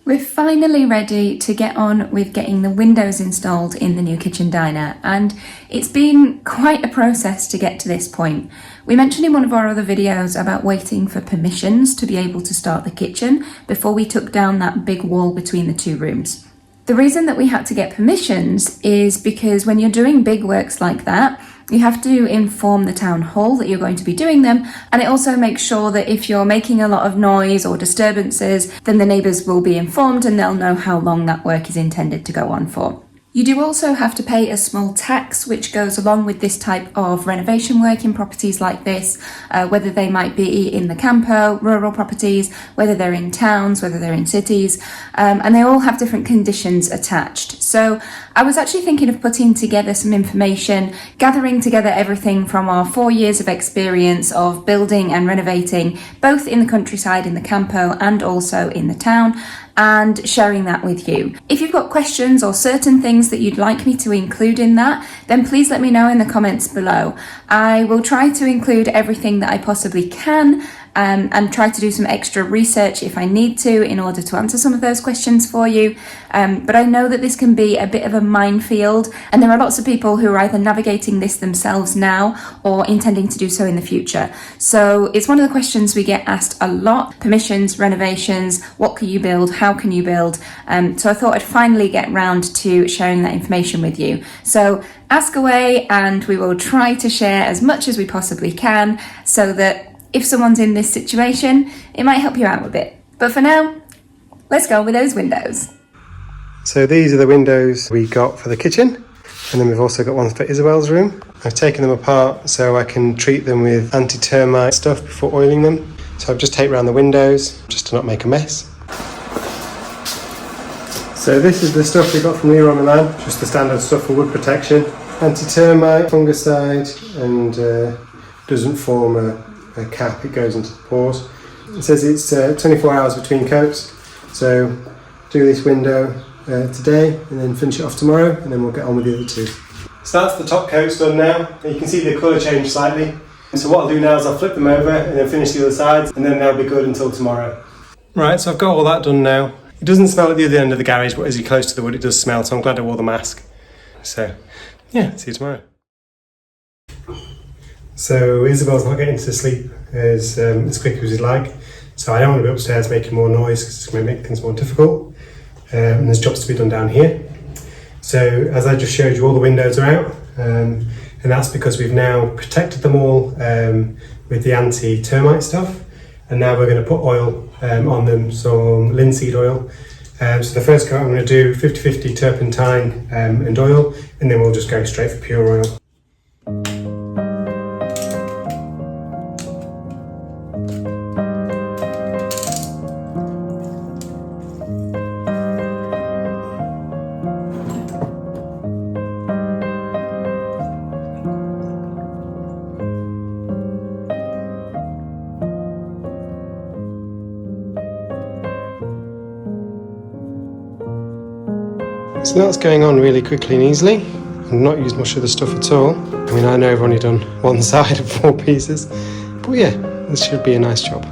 We're finally ready to get on with getting the windows installed in the new kitchen diner, and it's been quite a process to get to this point. We mentioned in one of our other videos about waiting for permissions to be able to start the kitchen before we took down that big wall between the two rooms. The reason that we had to get permissions is because when you're doing big works like that, you have to inform the town hall that you're going to be doing them, and it also makes sure that if you're making a lot of noise or disturbances, then the neighbours will be informed and they'll know how long that work is intended to go on for. You do also have to pay a small tax which goes along with this type of renovation work in properties like this, whether they might be in the campo, rural properties, whether they're in towns, whether they're in cities, and they all have different conditions attached. So I was actually thinking of putting together some information, gathering together everything from our 4 years of experience of building and renovating, both in the countryside, in the campo, and also in the town, and sharing that with you. If you've got questions or certain things that you'd like me to include in that, then please let me know in the comments below. I will try to include everything that I possibly can, and try to do some extra research if I need to in order to answer some of those questions for you. But I know that this can be a bit of a minefield, and there are lots of people who are either navigating this themselves now or intending to do so in the future. So it's one of the questions we get asked a lot: permissions, renovations, what can you build, how can you build? So I thought I'd finally get round to sharing that information with you. So ask away, and we will try to share as much as we possibly can so that if someone's in this situation, it might help you out a bit. But for now, let's go with those windows. So these are the windows we got for the kitchen, and then we've also got ones for Isabel's room. I've taken them apart so I can treat them with anti-termite stuff before oiling them. So I've just taped around the windows just to not make a mess. So this is the stuff we got from Leroy Merlin, just the standard stuff for wood protection. Anti-termite, fungicide, and doesn't form a cap, it goes into the pores. It says it's 24 hours between coats, so do this window today and then finish it off tomorrow, and then we'll get on with the other two. So that's the top coats done now. You can see the colour change slightly. So what I'll do now is I'll flip them over and then finish the other sides, and then they'll be good until tomorrow. Right, so I've got all that done now. It doesn't smell at the other end of the garage, but as you're close to the wood it does smell, so I'm glad I wore the mask. So yeah, see you tomorrow. So Isabel's not getting to sleep as quick as we'd like, so I don't want to be upstairs making more noise because it's going to make things more difficult, and there's jobs to be done down here. So as I just showed you, all the windows are out, and that's because we've now protected them all with the anti-termite stuff, and now we're going to put oil on them, some linseed oil. So the first coat I'm going to do 50-50 turpentine and oil, and then we'll just go straight for pure oil. So that's going on really quickly and easily. I've not used much of the stuff at all. I mean, I know I've only done one side of 4 pieces, but yeah, this should be a nice job.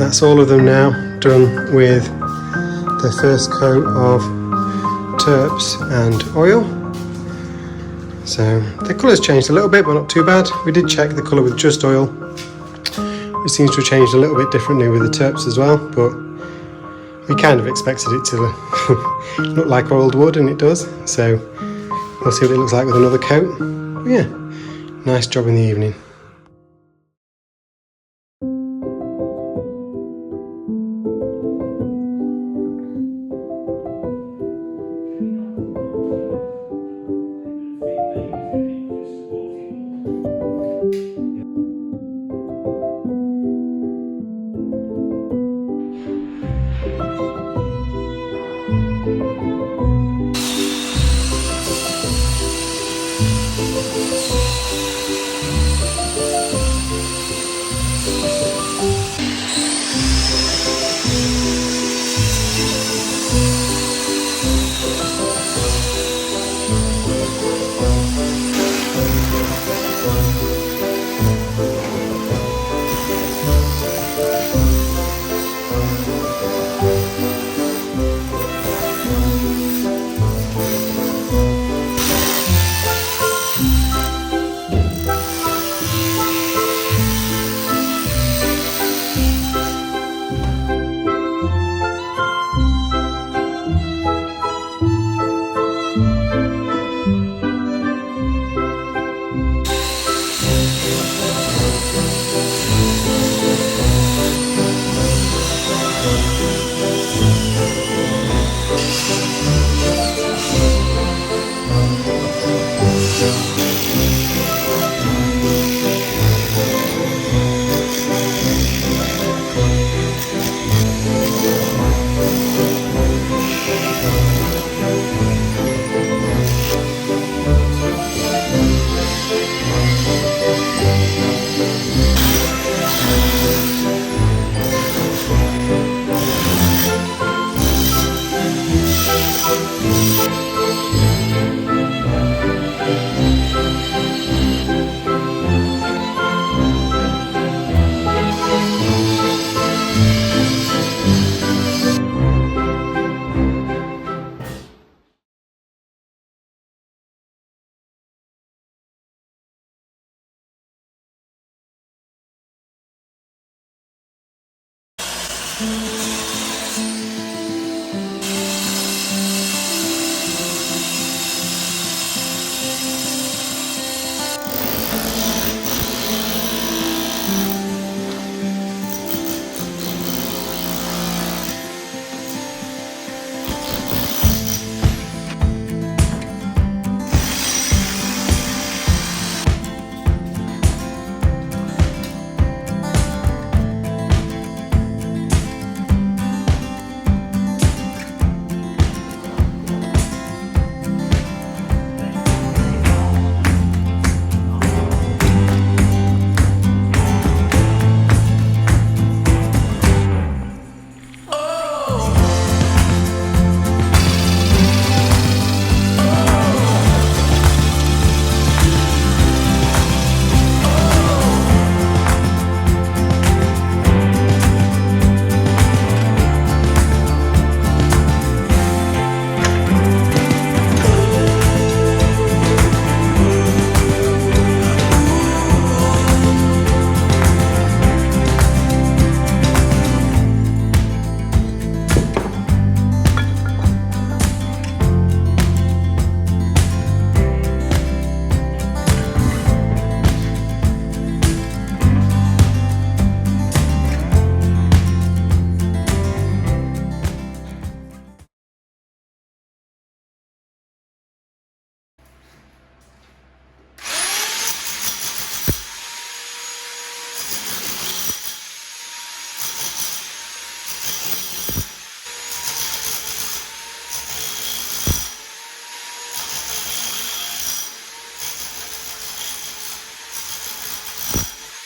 that's all of them now done with the first coat of terps and oil. So the colour's changed a little bit, but not too bad. We did check the colour with just oil. It seems to have changed a little bit differently with the terps as well, but we kind of expected it to look like oiled wood, and it does. So we'll see what it looks like with another coat. But yeah, nice job in the evening.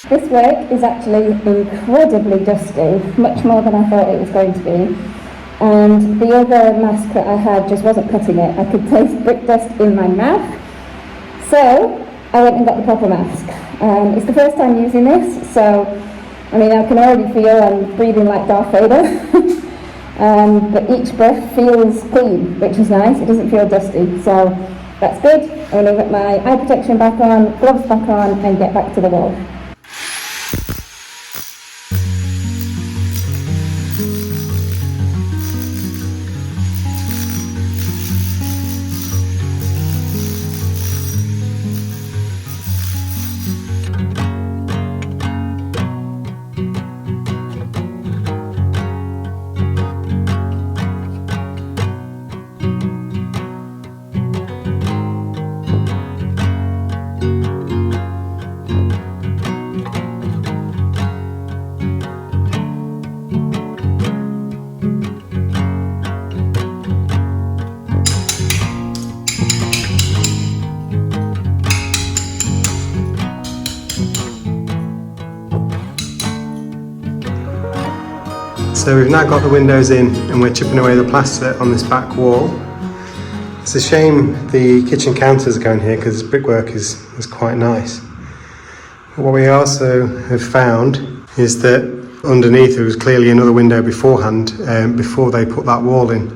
This work is actually incredibly dusty, much more than I thought it was going to be. And the other mask that I had just wasn't cutting it. I could taste brick dust in my mouth. So I went and got the proper mask. It's the first time using this, so I mean, I can already feel I'm breathing like Darth Vader. But each breath feels clean, which is nice. It doesn't feel dusty, so that's good. I'm going to get my eye protection back on, gloves back on, and get back to the wall. So we've now got the windows in and we're chipping away the plaster on this back wall. It's a shame the kitchen counters are going here because this brickwork is quite nice. But what we also have found is that underneath there was clearly another window beforehand, before they put that wall in.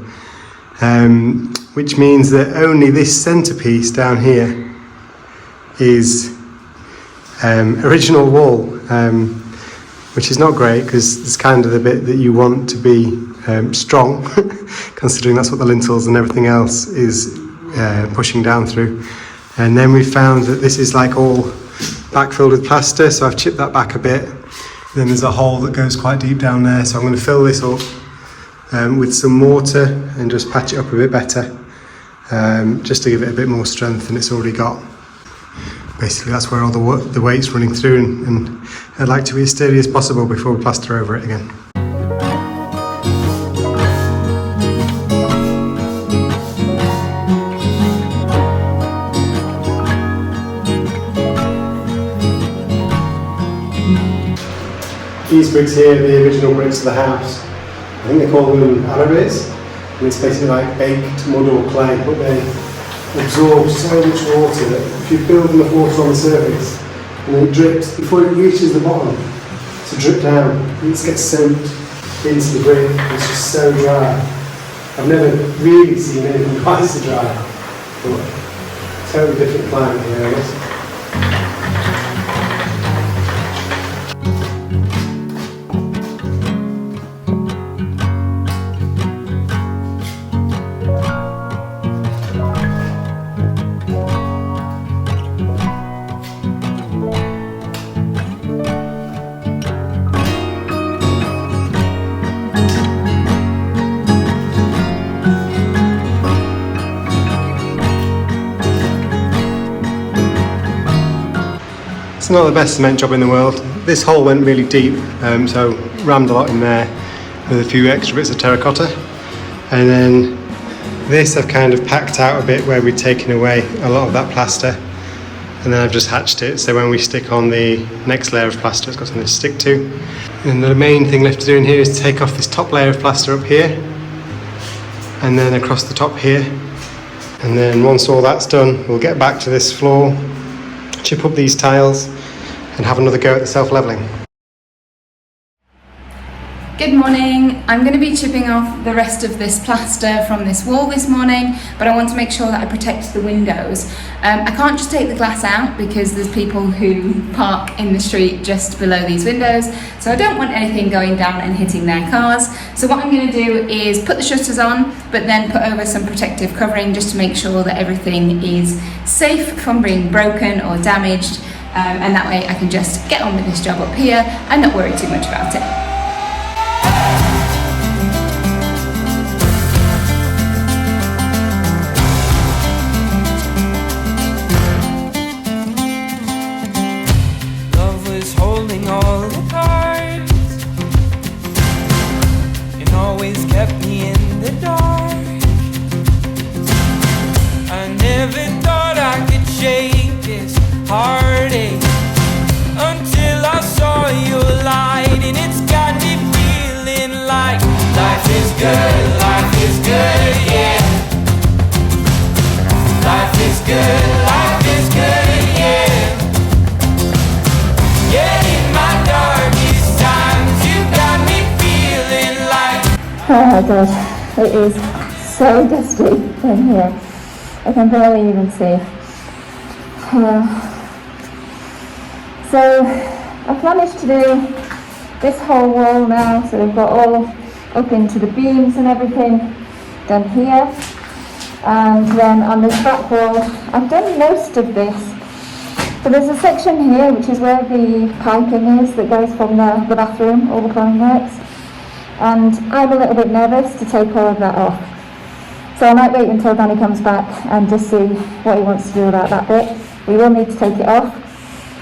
Which means that only this centrepiece down here is original wall. Which is not great because it's kind of the bit that you want to be strong, considering that's what the lintels and everything else is pushing down through. And then we found that this is like all backfilled with plaster, so I've chipped that back a bit. Then there's a hole that goes quite deep down there, so I'm going to fill this up with some mortar and just patch it up a bit better, just to give it a bit more strength than it's already got. Basically that's where all the weight's running through, and I'd like to be as sturdy as possible before we plaster over it again. These bricks here are the original bricks of the house. I think they call them allarys, and it's basically like baked mud or clay, but they absorb so much water that if you build enough water on the surface and then it drips before it reaches the bottom to drip down, it gets soaked into the brick. It's just so dry. I've never really seen anything quite so dry, but totally different climate here, I guess. It's not the best cement job in the world. This hole went really deep, so rammed a lot in there with a few extra bits of terracotta. And then this I've kind of packed out a bit where we'd taken away a lot of that plaster. And then I've just hatched it, so when we stick on the next layer of plaster, it's got something to stick to. And the main thing left to do in here is to take off this top layer of plaster up here, and then across the top here. And then once all that's done, we'll get back to this floor, chip up these tiles, and have another go at the self-levelling. Good morning. I'm going to be chipping off the rest of this plaster from this wall this morning, but I want to make sure that I protect the windows. I can't just take the glass out because there's people who park in the street just below these windows, so I don't want anything going down and hitting their cars. So what I'm going to do is put the shutters on, but then put over some protective covering just to make sure that everything is safe from being broken or damaged, and that way I can just get on with this job up here and not worry too much about it. Yeah, in my darkest time. Oh god, it is so dusty in here. I can barely even see. So I've managed to do this whole wall now, so we've got all up into the beams and everything done here. And then on this back wall, I've done most of this. So there's a section here which is where the piping is that goes from the bathroom, all the plumbing works. And I'm a little bit nervous to take all of that off. So I might wait until Danny comes back and just see what he wants to do about that bit. We will need to take it off,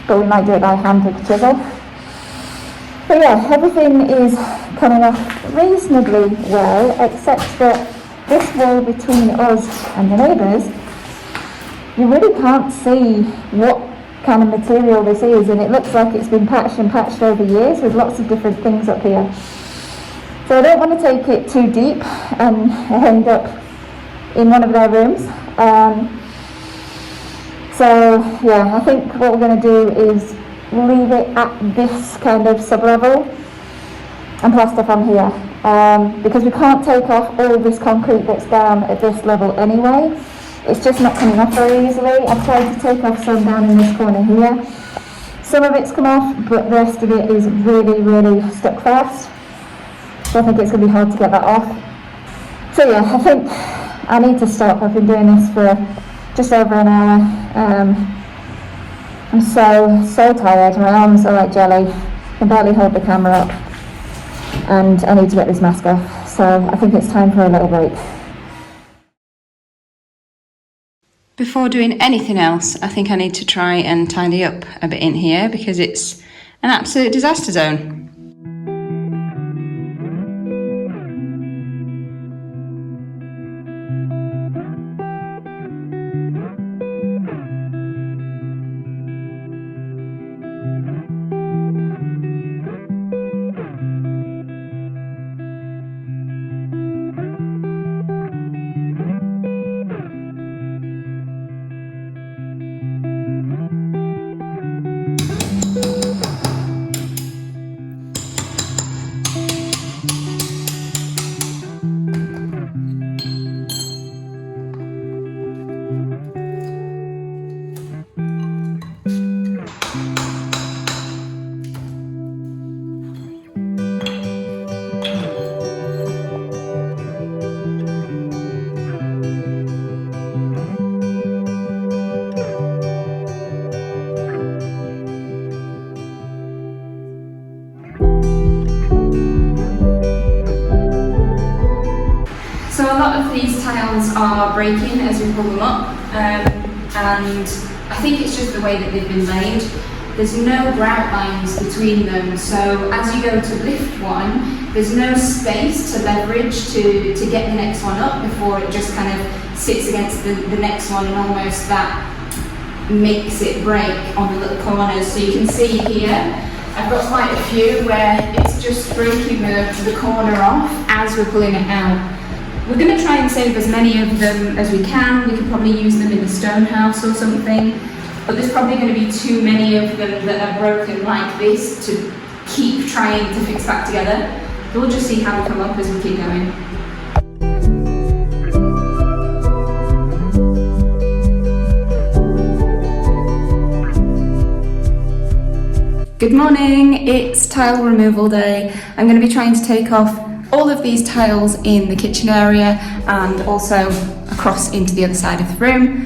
but we might do it by hand with the chisel. But yeah, everything is coming off reasonably well, except that this wall between us and the neighbours, you really can't see what kind of material this is, and it looks like it's been patched and patched over years with lots of different things up here. So I don't want to take it too deep and end up in one of their rooms. So yeah, I think what we're going to do is leave it at this kind of sub-level and plaster from here, because we can't take off all this concrete that's down at this level anyway. It's just not coming off very easily. I've tried to take off some down in this corner here. Some of it's come off, but the rest of it is really, really stuck fast. So I think it's going to be hard to get that off. So yeah, I think I need to stop. I've been doing this for just over an hour. I'm so tired. My arms are like jelly. I can barely hold the camera up. And I need to get this mask off. So I think it's time for a little break. Before doing anything else, I think I need to try and tidy up a bit in here because it's an absolute disaster zone. So a lot of these tiles are breaking as we pull them up, and I think it's just the way that they've been laid. There's no grout lines between them, so as you go to lift one, there's no space to leverage to get the next one up before it just kind of sits against the next one, and almost that makes it break on the little corners. So you can see here, I've got quite a few where it's just breaking the corner off as we're pulling it out. We're going to try and save as many of them as we can. We could probably use them in the stone house or something, but there's probably going to be too many of them that are broken like this to keep trying to fix back together. We'll just see how we come up as we keep going. Good morning, it's tile removal day. I'm going to be trying to take off all of these tiles in the kitchen area and also across into the other side of the room.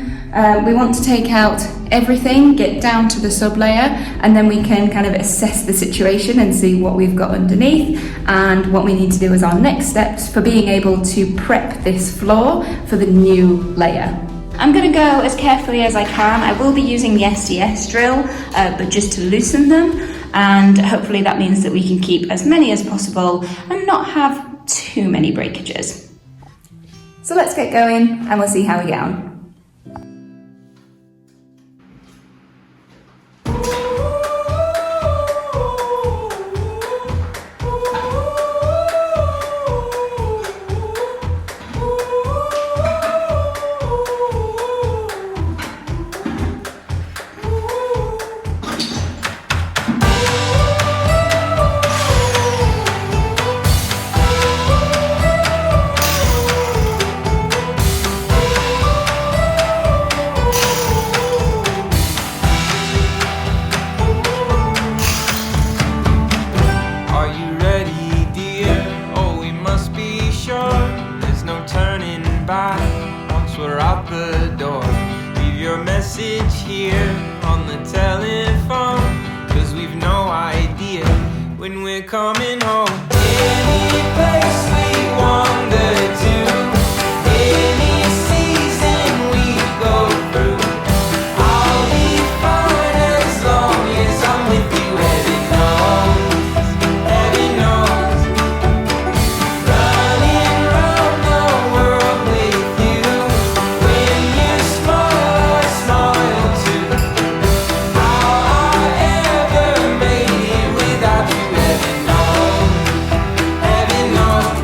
We want to take out everything, get down to the sub-layer, and then we can kind of assess the situation and see what we've got underneath and what we need to do as our next steps for being able to prep this floor for the new layer. I'm going to go as carefully as I can. I will be using the SDS drill, but just to loosen them, and hopefully that means that we can keep as many as possible and not have too many breakages. So let's get going and we'll see how we get on. message here on the telephone, 'cause we've no idea when we're coming home. Any place we wander to, any season we go through, I'll be fine as long as I'm with you. Heaven knows, heaven knows. Running round the world with you, when you smile, I smile too. How I ever made it without you. Heaven knows, heaven knows.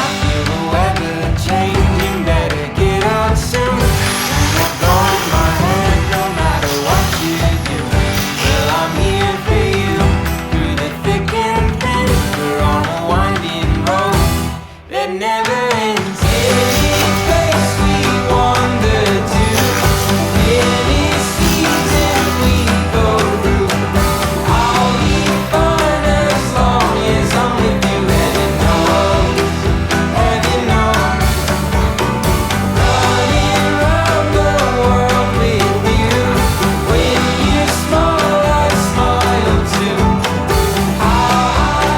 I feel the weather changing, better get out soon. Not blowing my head no matter what you do. Well, I'm here for you, through the thick and thin. We're on a winding road that never ends. Any place we wander to, any season we go through, I'll be fine as long as I'm with you. Heaven knows, heaven knows. Running round the world with you, when you smile, I smile too. How I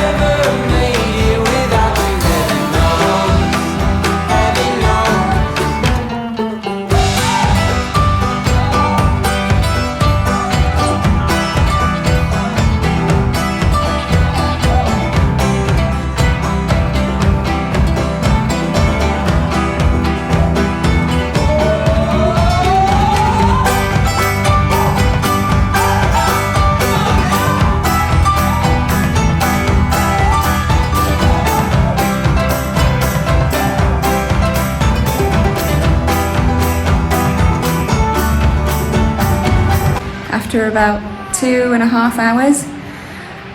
ever made it without you. Heaven knows, heaven knows. After about 2.5 hours,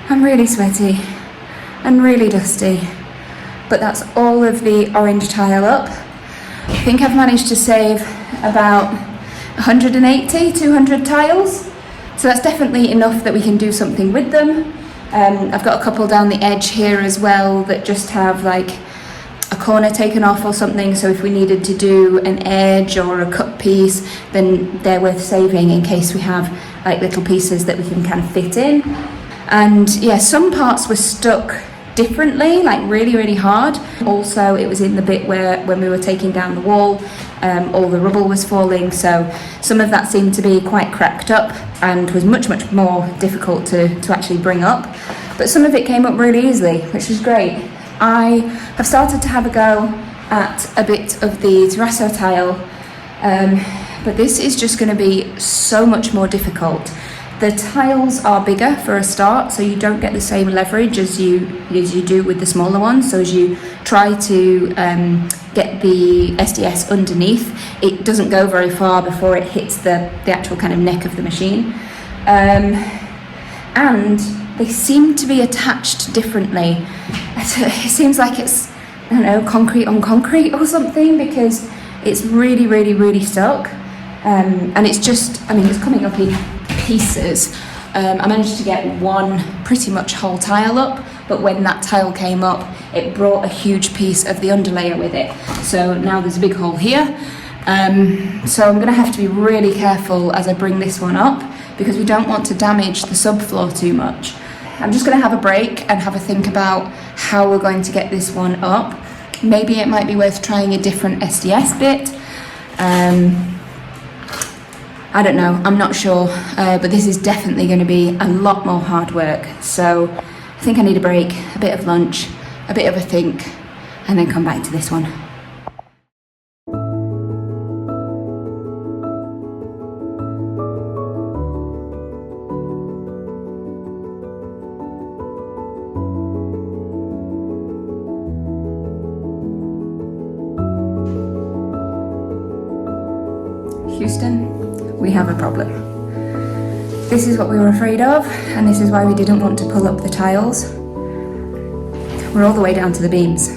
I'm really sweaty and really dusty, but that's all of the orange tile up. I think I've managed to save about 180, 200 tiles, so that's definitely enough that we can do something with them. I've got a couple down the edge here as well that just have like a corner taken off or something, so if we needed to do an edge or a cut piece, then they're worth saving in case we have like little pieces that we can kind of fit in. And yeah, some parts were stuck differently, like really hard. Also, it was in the bit where when we were taking down the wall, all the rubble was falling, so some of that seemed to be quite cracked up and was much more difficult to actually bring up, but some of it came up really easily, which was great. I have started to have a go at a bit of the terrazzo tile, but this is just going to be so much more difficult. The tiles are bigger for a start, so you don't get the same leverage as you do with the smaller ones. So as you try to get the SDS underneath, it doesn't go very far before it hits the actual kind of neck of the machine. And they seem to be attached differently. It seems like it's, I don't know, concrete on concrete or something, because it's really stuck. And it's just, I mean, it's coming up in pieces. I managed to get one pretty much whole tile up, but when that tile came up, it brought a huge piece of the underlayer with it. So now there's a big hole here. So I'm gonna have to be really careful as I bring this one up, because we don't want to damage the subfloor too much. I'm just gonna have a break and have a think about how we're going to get this one up. Maybe it might be worth trying a different SDS bit. I don't know, I'm not sure, but this is definitely going to be a lot more hard work. So I think I need a break, a bit of lunch, a bit of a think, and then come back to this one. Houston, we have a problem. This is what we were afraid of, and this is why we didn't want to pull up the tiles. We're all the way down to the beams.